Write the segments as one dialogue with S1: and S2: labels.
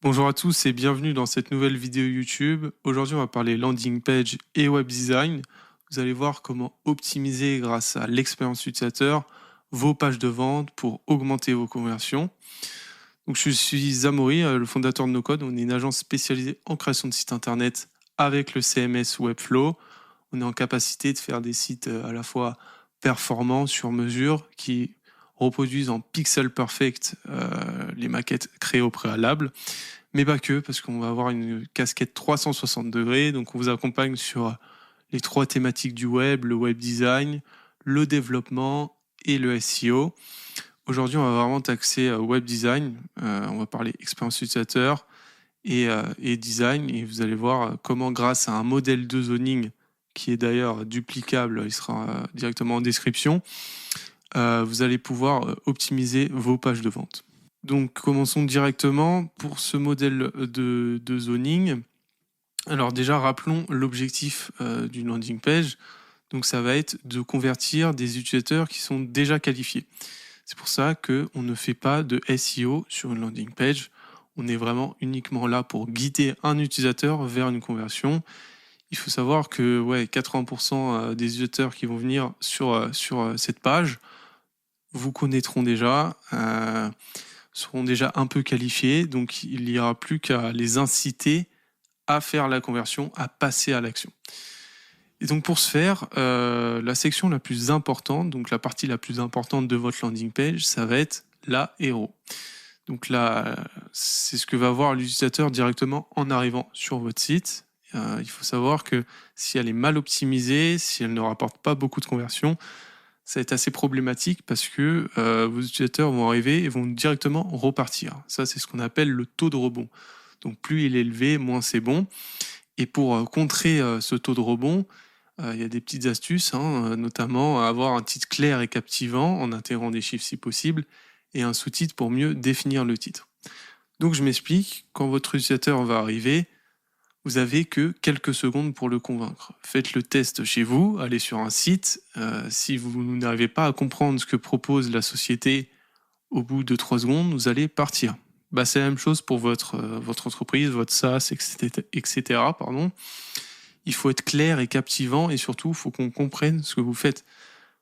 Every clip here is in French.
S1: Bonjour à tous et bienvenue dans cette nouvelle vidéo YouTube. Aujourd'hui, on va parler landing page et web design. Vous allez voir comment optimiser grâce à l'expérience utilisateur vos pages de vente pour augmenter vos conversions. Donc, je suis Zamori, le fondateur de NoCode. On est une agence spécialisée en création de sites internet avec le CMS Webflow. On est en capacité de faire des sites à la fois performants sur mesure qui reproduisent en pixel perfect les maquettes créées au préalable. Mais pas que, parce qu'on va avoir une casquette 360 degrés. Donc, on vous accompagne sur les trois thématiques du web, le web design, le développement et le SEO. Aujourd'hui, on va vraiment taxer web design. On va parler expérience utilisateur et design. Et vous allez voir comment, grâce à un modèle de zoning qui est d'ailleurs duplicable, il sera directement en description, vous allez pouvoir optimiser vos pages de vente. Donc, commençons directement pour ce modèle de zoning. Alors déjà, rappelons l'objectif d'une landing page. Donc, ça va être de convertir des utilisateurs qui sont déjà qualifiés. C'est pour ça qu'on ne fait pas de SEO sur une landing page. On est vraiment uniquement là pour guider un utilisateur vers une conversion. Il faut savoir que 80% des utilisateurs qui vont venir sur cette page vous connaîtront déjà, seront déjà un peu qualifiés, donc il n'y aura plus qu'à les inciter à faire la conversion, à passer à l'action. Et donc pour ce faire, la section la plus importante, donc la partie la plus importante de votre landing page, ça va être la héros. Donc là, c'est ce que va voir l'utilisateur directement en arrivant sur votre site. Il faut savoir que si elle est mal optimisée, si elle ne rapporte pas beaucoup de conversions, ça va être assez problématique parce que vos utilisateurs vont arriver et vont directement repartir. Ça, c'est ce qu'on appelle le taux de rebond. Donc plus il est élevé, moins c'est bon. Et pour contrer ce taux de rebond, il y a des petites astuces, notamment avoir un titre clair et captivant en intégrant des chiffres si possible et un sous-titre pour mieux définir le titre. Donc je m'explique, quand votre utilisateur va arriver, vous avez que quelques secondes pour le convaincre. Faites le test chez vous, allez sur un site. Si vous n'arrivez pas à comprendre ce que propose la société au bout de 3 secondes, vous allez partir. C'est la même chose pour votre entreprise, votre SaaS, etc. Pardon. Il faut être clair et captivant et surtout, il faut qu'on comprenne ce que vous faites.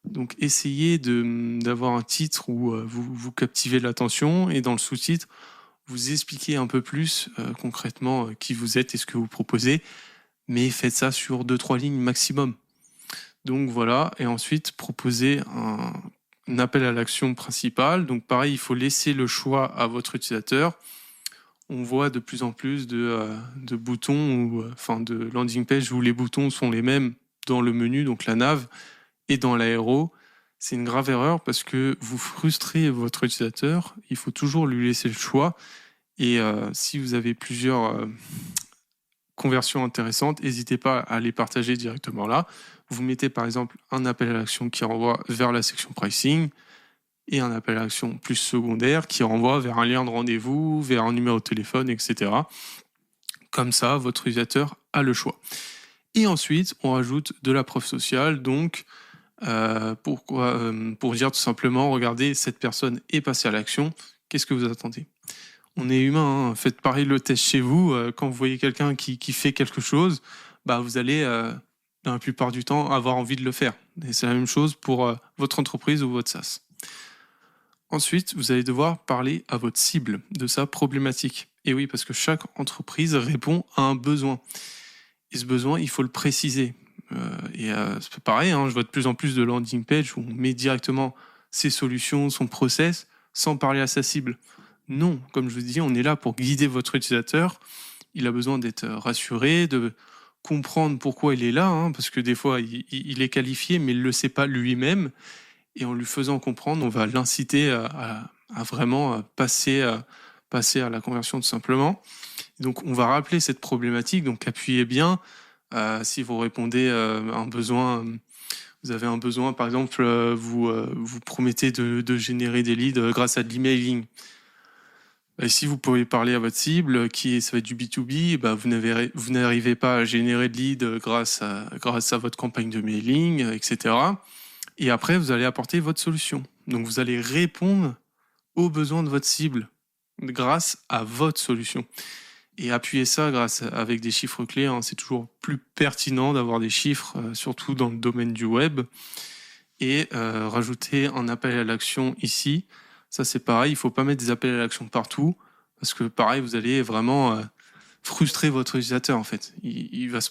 S1: Donc, essayez d'avoir un titre où vous captivez l'attention et dans le sous-titre, vous expliquez un peu plus concrètement qui vous êtes et ce que vous proposez, mais faites ça sur 2-3 lignes maximum. Donc voilà, et ensuite proposez un appel à l'action principal. Donc pareil, il faut laisser le choix à votre utilisateur. On voit de plus en plus de boutons, de landing page où les boutons sont les mêmes dans le menu, donc la nav, et dans l'aéro. C'est une grave erreur parce que vous frustrez votre utilisateur. Il faut toujours lui laisser le choix. Et si vous avez plusieurs conversions intéressantes, n'hésitez pas à les partager directement là. Vous mettez par exemple un appel à l'action qui renvoie vers la section pricing et un appel à l'action plus secondaire qui renvoie vers un lien de rendez-vous, vers un numéro de téléphone, etc. Comme ça, votre utilisateur a le choix. Et ensuite, on rajoute de la preuve sociale, donc pour dire tout simplement, regardez, cette personne est passée à l'action, qu'est-ce que vous attendez ? On est humain, faites pareil le test chez vous. Quand vous voyez quelqu'un qui fait quelque chose, vous allez, dans la plupart du temps, avoir envie de le faire. Et c'est la même chose pour votre entreprise ou votre SaaS. Ensuite, vous allez devoir parler à votre cible de sa problématique. Et oui, parce que chaque entreprise répond à un besoin. Et ce besoin, il faut le préciser. C'est pareil, je vois de plus en plus de landing page où on met directement ses solutions, son process, sans parler à sa cible. Non, comme je vous dis, on est là pour guider votre utilisateur. Il a besoin d'être rassuré, de comprendre pourquoi il est là, parce que des fois, il est qualifié, mais il ne le sait pas lui-même. Et en lui faisant comprendre, on va l'inciter à vraiment passer à la conversion tout simplement. Donc, on va rappeler cette problématique. Donc, appuyez bien. Si vous répondez à un besoin, vous avez un besoin, par exemple, vous promettez de générer des leads grâce à de l'emailing. Et si vous pouvez parler à votre cible, ça va être du B2B, vous n'arrivez pas à générer de leads grâce à votre campagne de mailing, etc. Et après, vous allez apporter votre solution. Donc, vous allez répondre aux besoins de votre cible. grâce à votre solution. Et appuyer ça avec des chiffres clés, hein, c'est toujours plus pertinent d'avoir des chiffres, surtout dans le domaine du web. Et rajouter un appel à l'action ici, ça c'est pareil, il ne faut pas mettre des appels à l'action partout, parce que pareil, vous allez vraiment frustrer votre utilisateur en fait. Il va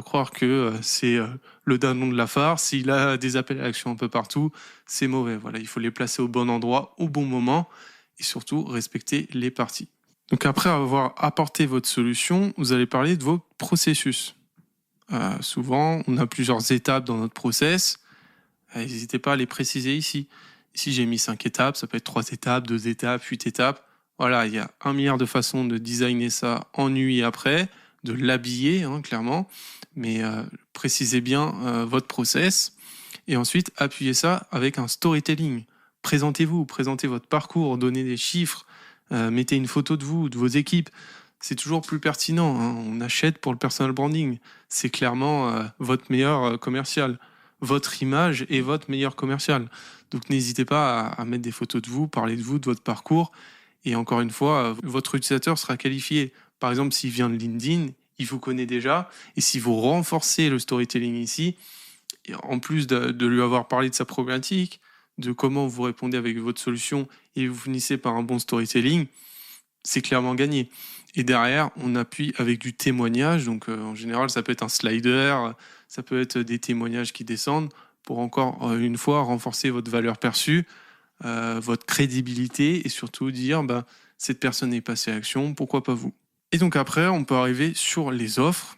S1: croire que c'est le dindon de la farce. S'il a des appels à l'action un peu partout, c'est mauvais. Voilà, il faut les placer au bon endroit, au bon moment, et surtout respecter les parties. Donc après avoir apporté votre solution, vous allez parler de vos processus. Souvent, on a plusieurs étapes dans notre process. N'hésitez pas à les préciser ici. Ici, j'ai mis 5 étapes, ça peut être 3 étapes, 2 étapes, 8 étapes. Voilà, il y a 1 milliard de façons de designer ça en nuit après, de l'habiller, hein, clairement. Mais précisez bien votre process. Et ensuite, appuyez ça avec un storytelling. Présentez-vous, présentez votre parcours, donnez des chiffres, mettez une photo de vous, de vos équipes. C'est toujours plus pertinent, hein. On achète pour le personal branding. C'est clairement votre meilleur commercial. Votre image est votre meilleur commercial. Donc n'hésitez pas à mettre des photos de vous, parler de vous, de votre parcours. Et encore une fois, votre utilisateur sera qualifié. Par exemple, s'il vient de LinkedIn, il vous connaît déjà. Et si vous renforcez le storytelling ici, en plus de lui avoir parlé de sa problématique, de comment vous répondez avec votre solution, et vous finissez par un bon storytelling, c'est clairement gagné. Et derrière, on appuie avec du témoignage. Donc en général, ça peut être un slider, ça peut être des témoignages qui descendent pour encore une fois renforcer votre valeur perçue, votre crédibilité et surtout dire cette personne est passée à l'action, pourquoi pas vous. Et donc après, on peut arriver sur les offres.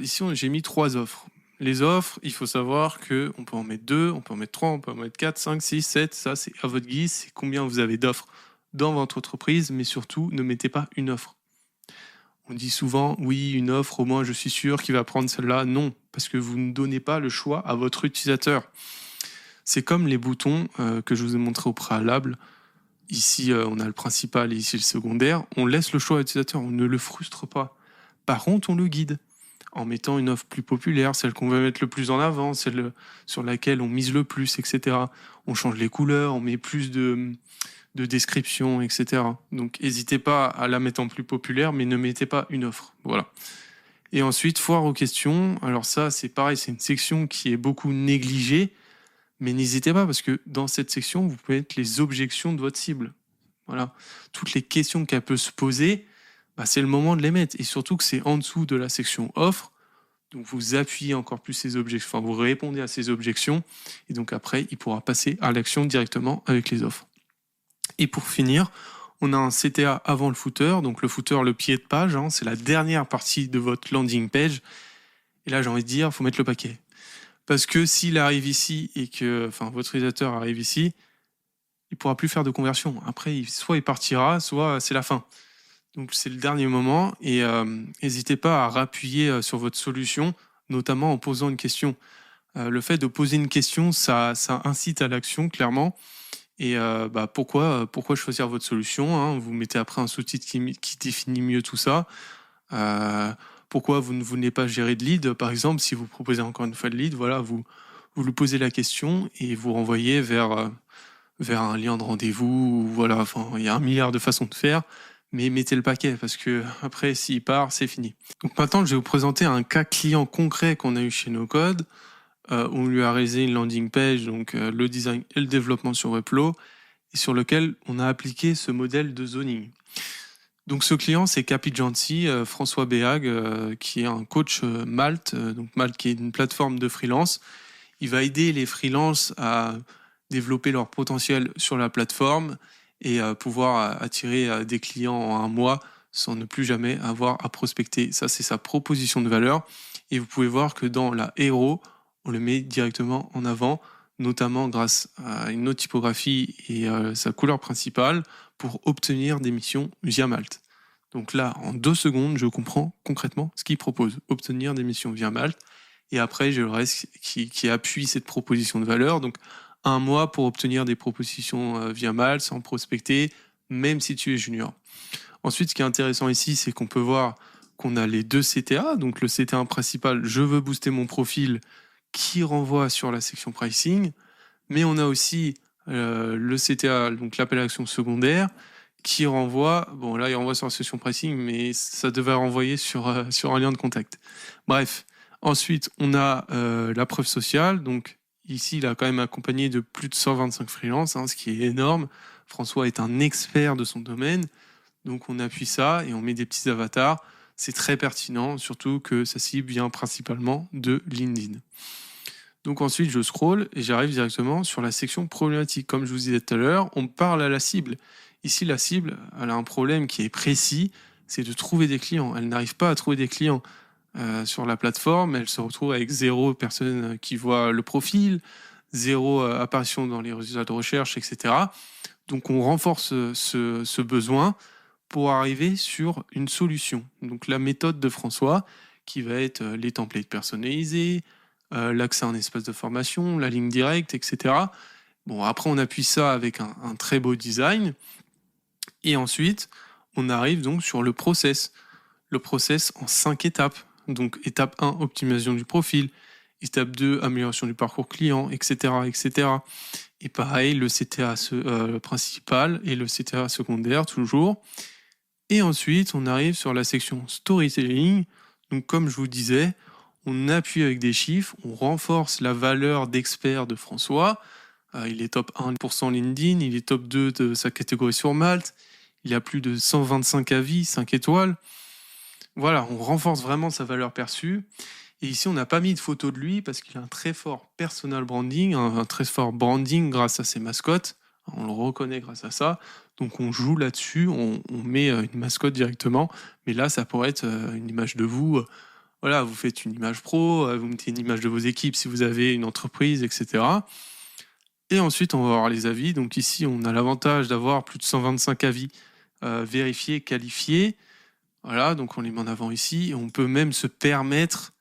S1: Ici, j'ai mis 3 offres. Les offres, il faut savoir qu'on peut en mettre 2, on peut en mettre 3, on peut en mettre 4, 5, 6, 7. Ça, c'est à votre guise. C'est combien vous avez d'offres dans votre entreprise, mais surtout, ne mettez pas une offre. On dit souvent, oui, une offre, au moins je suis sûr qu'il va prendre celle-là. Non, parce que vous ne donnez pas le choix à votre utilisateur. C'est comme les boutons que je vous ai montré au préalable. Ici, on a le principal et ici le secondaire. On laisse le choix à l'utilisateur, on ne le frustre pas. Par contre, on le guide en mettant une offre plus populaire, celle qu'on veut mettre le plus en avant, celle sur laquelle on mise le plus, etc. On change les couleurs, on met plus de description, etc. Donc, n'hésitez pas à la mettre en plus populaire, mais ne mettez pas une offre. Voilà. Et ensuite, foire aux questions. Alors ça, c'est pareil, c'est une section qui est beaucoup négligée, mais n'hésitez pas, parce que dans cette section, vous pouvez mettre les objections de votre cible. Voilà. Toutes les questions qu'elle peut se poser, c'est le moment de les mettre. Et surtout que c'est en dessous de la section offre. Donc vous appuyez encore plus ces objections, enfin vous répondez à ces objections. Et donc après, il pourra passer à l'action directement avec les offres. Et pour finir, on a un CTA avant le footer. Donc le footer, le pied de page, hein, c'est la dernière partie de votre landing page. Et là, j'ai envie de dire, il faut mettre le paquet. Parce que s'il arrive ici et que votre utilisateur arrive ici, il ne pourra plus faire de conversion. Après, soit il partira, soit c'est la fin. Donc c'est le dernier moment et n'hésitez pas à rappuyer sur votre solution, notamment en posant une question. Le fait de poser une question, ça incite à l'action, clairement. Et pourquoi choisir votre solution, hein. Vous mettez après un sous-titre qui définit mieux tout ça. Pourquoi vous ne voulez pas gérer de lead, par exemple, si vous proposez encore une fois de lead, voilà, vous lui posez la question et vous renvoyez vers un lien de rendez-vous. Voilà, il y a 1 milliard de façons de faire, mais mettez le paquet parce que après, s'il part, c'est fini. Donc maintenant, je vais vous présenter un cas client concret qu'on a eu chez NoCode. On lui a réalisé une landing page, donc le design et le développement sur Webflow, et sur lequel on a appliqué ce modèle de zoning. Donc ce client, c'est Capijanti, François Béag, qui est un coach Malte, donc Malte qui est une plateforme de freelance. Il va aider les freelances à développer leur potentiel sur la plateforme et pouvoir attirer des clients en 1 mois sans ne plus jamais avoir à prospecter. Ça, c'est sa proposition de valeur. Et vous pouvez voir que dans la héros, on le met directement en avant, notamment grâce à une autre typographie et sa couleur principale pour obtenir des missions via Malte. Donc là, en 2 secondes, je comprends concrètement ce qu'il propose, obtenir des missions via Malte. Et après, j'ai le reste qui appuie cette proposition de valeur. Donc 1 mois pour obtenir des propositions via Malte, sans prospecter, même si tu es junior. Ensuite, ce qui est intéressant ici, c'est qu'on peut voir qu'on a les 2 CTA. Donc le CTA principal, je veux booster mon profil, qui renvoie sur la section pricing, mais on a aussi le CTA, donc l'appel à l'action secondaire, qui renvoie, bon là il renvoie sur la section pricing, mais ça devait renvoyer sur un lien de contact. Bref, ensuite on a la preuve sociale, donc ici il a quand même accompagné de plus de 125 freelances, ce qui est énorme. François est un expert de son domaine, donc on appuie ça et on met des petits avatars. C'est très pertinent, surtout que sa cible vient principalement de LinkedIn. Donc ensuite, je scroll et j'arrive directement sur la section problématique. Comme je vous disais tout à l'heure, on parle à la cible. Ici, la cible, elle a un problème qui est précis, c'est de trouver des clients. Elle n'arrive pas à trouver des clients sur la plateforme. Elle se retrouve avec 0 personnes qui voient le profil, 0 apparition dans les résultats de recherche, etc. Donc on renforce ce besoin pour arriver sur une solution. Donc la méthode de François, qui va être les templates personnalisés, l'accès à un espace de formation, la ligne directe, etc. Bon, après, on appuie ça avec un très beau design. Et ensuite, on arrive donc sur le process. Le process en 5 étapes. Donc, étape 1, optimisation du profil. Étape 2, amélioration du parcours client, etc. etc. Et pareil, le CTA principal et le CTA secondaire, toujours. Et ensuite, on arrive sur la section storytelling. Donc, comme je vous disais, on appuie avec des chiffres, on renforce la valeur d'expert de François. Il est top 1% LinkedIn, il est top 2 de sa catégorie sur Malte, il a plus de 125 avis, 5 étoiles. Voilà, on renforce vraiment sa valeur perçue. Et ici, on n'a pas mis de photo de lui parce qu'il a un très fort personal branding, un très fort branding grâce à ses mascottes. On le reconnaît grâce à ça. Donc on joue là-dessus, on met une mascotte directement. Mais là, ça pourrait être une image de vous. Voilà, vous faites une image pro, vous mettez une image de vos équipes si vous avez une entreprise, etc. Et ensuite, on va voir les avis. Donc ici, on a l'avantage d'avoir plus de 125 avis vérifiés, qualifiés. Voilà, donc on les met en avant ici. Et on peut même se permettre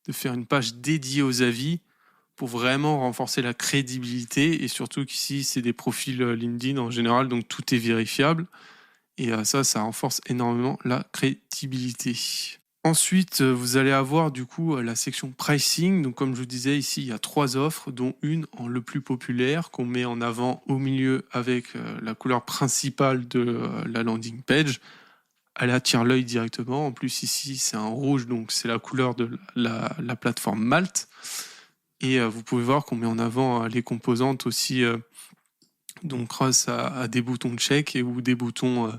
S1: de faire une page dédiée aux avis pour vraiment renforcer la crédibilité. Et surtout qu'ici, c'est des profils LinkedIn en général, donc tout est vérifiable. Et ça renforce énormément la crédibilité. Ensuite, vous allez avoir du coup la section pricing. Donc comme je vous disais, ici, il y a 3 offres, dont une en le plus populaire qu'on met en avant au milieu avec la couleur principale de la landing page. Elle attire l'œil directement. En plus, ici, c'est un rouge, donc c'est la couleur de la plateforme Malte. Et vous pouvez voir qu'on met en avant les composantes aussi, donc grâce à des boutons de check ou des boutons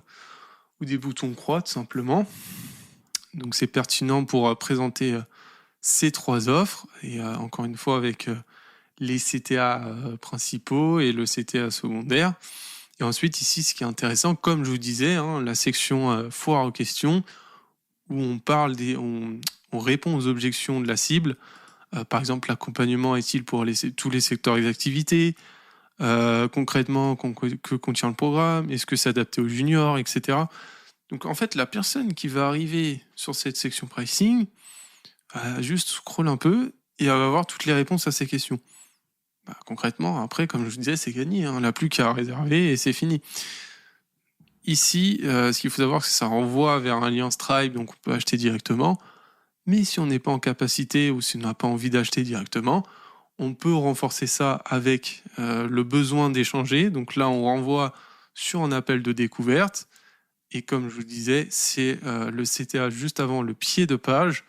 S1: croix, tout simplement. Donc c'est pertinent pour présenter ces 3 offres. Et encore une fois, avec les CTA principaux et le CTA secondaire. Et ensuite, ici, ce qui est intéressant, comme je vous disais, la section foire aux questions, où on répond aux objections de la cible. Par exemple, l'accompagnement est-il pour tous les secteurs et activités, concrètement, que contient le programme, est-ce que c'est adapté aux juniors, etc. Donc en fait, la personne qui va arriver sur cette section pricing, juste scroll un peu et elle va avoir toutes les réponses à ces questions. Concrètement, après, comme je vous disais, c'est gagné. On n'a plus qu'à réserver et c'est fini. Ici, ce qu'il faut savoir, c'est que ça renvoie vers un lien Stripe, donc on peut acheter directement. Mais si on n'est pas en capacité ou si on n'a pas envie d'acheter directement, on peut renforcer ça avec le besoin d'échanger. Donc là, on renvoie sur un appel de découverte. Et comme je vous disais, c'est le CTA juste avant le pied de page.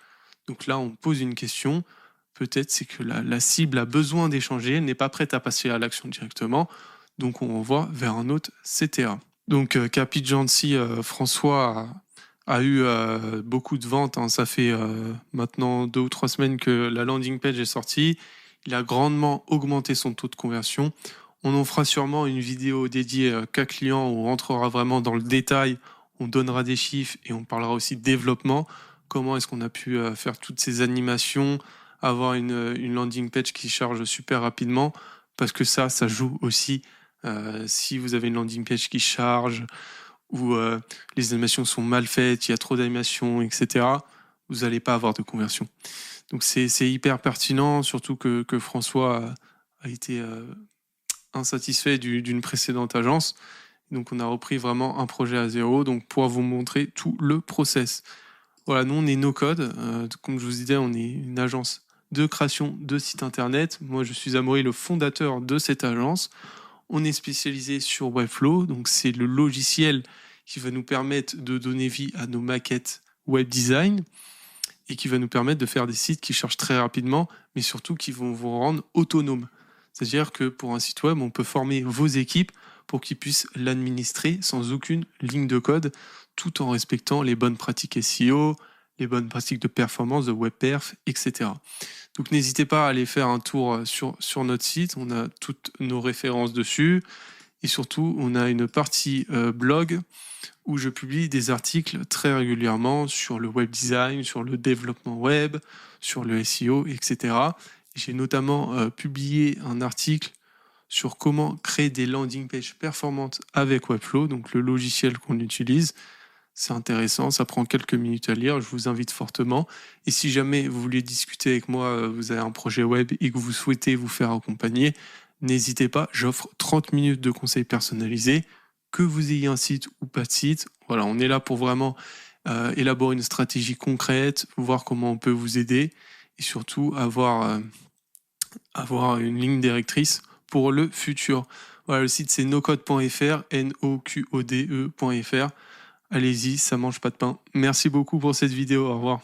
S1: Donc là, on pose une question. Peut-être c'est que la cible a besoin d'échanger, elle n'est pas prête à passer à l'action directement. Donc on renvoie vers un autre CTA. Donc Capijancy, François a eu beaucoup de ventes. Ça fait maintenant 2 ou 3 semaines que la landing page est sortie. Il a grandement augmenté son taux de conversion. On en fera sûrement une vidéo dédiée cas client où on rentrera vraiment dans le détail, on donnera des chiffres et on parlera aussi de développement. Comment est-ce qu'on a pu faire toutes ces animations, avoir une landing page qui charge super rapidement, parce que ça joue aussi. Si vous avez une landing page qui charge ou les animations sont mal faites, il y a trop d'animations, etc., vous n'allez pas avoir de conversion. Donc c'est hyper pertinent, surtout que François a été insatisfait d'une précédente agence. Donc on a repris vraiment un projet à zéro, donc pour vous montrer tout le process. Voilà, nous on est no code, comme je vous disais, on est une agence de création de sites internet. Moi je suis Amaury, le fondateur de cette agence. On est spécialisé sur Webflow, donc c'est le logiciel qui va nous permettre de donner vie à nos maquettes web design et qui va nous permettre de faire des sites qui chargent très rapidement, mais surtout qui vont vous rendre autonome. C'est-à-dire que pour un site web, on peut former vos équipes pour qu'ils puissent l'administrer sans aucune ligne de code, tout en respectant les bonnes pratiques SEO, les bonnes pratiques de performance, de WebPerf, etc. Donc n'hésitez pas à aller faire un tour sur notre site, on a toutes nos références dessus, et surtout on a une partie blog où je publie des articles très régulièrement sur le web design, sur le développement web, sur le SEO, etc. J'ai notamment publié un article sur comment créer des landing pages performantes avec Webflow, donc le logiciel qu'on utilise. C'est intéressant, ça prend quelques minutes à lire, je vous invite fortement. Et si jamais vous voulez discuter avec moi, vous avez un projet web et que vous souhaitez vous faire accompagner, n'hésitez pas, j'offre 30 minutes de conseils personnalisés, que vous ayez un site ou pas de site. Voilà, on est là pour vraiment élaborer une stratégie concrète, voir comment on peut vous aider et surtout avoir une ligne directrice pour le futur. Voilà, le site c'est nocode.fr, nocode.fr. Allez-y, ça mange pas de pain. Merci beaucoup pour cette vidéo, au revoir.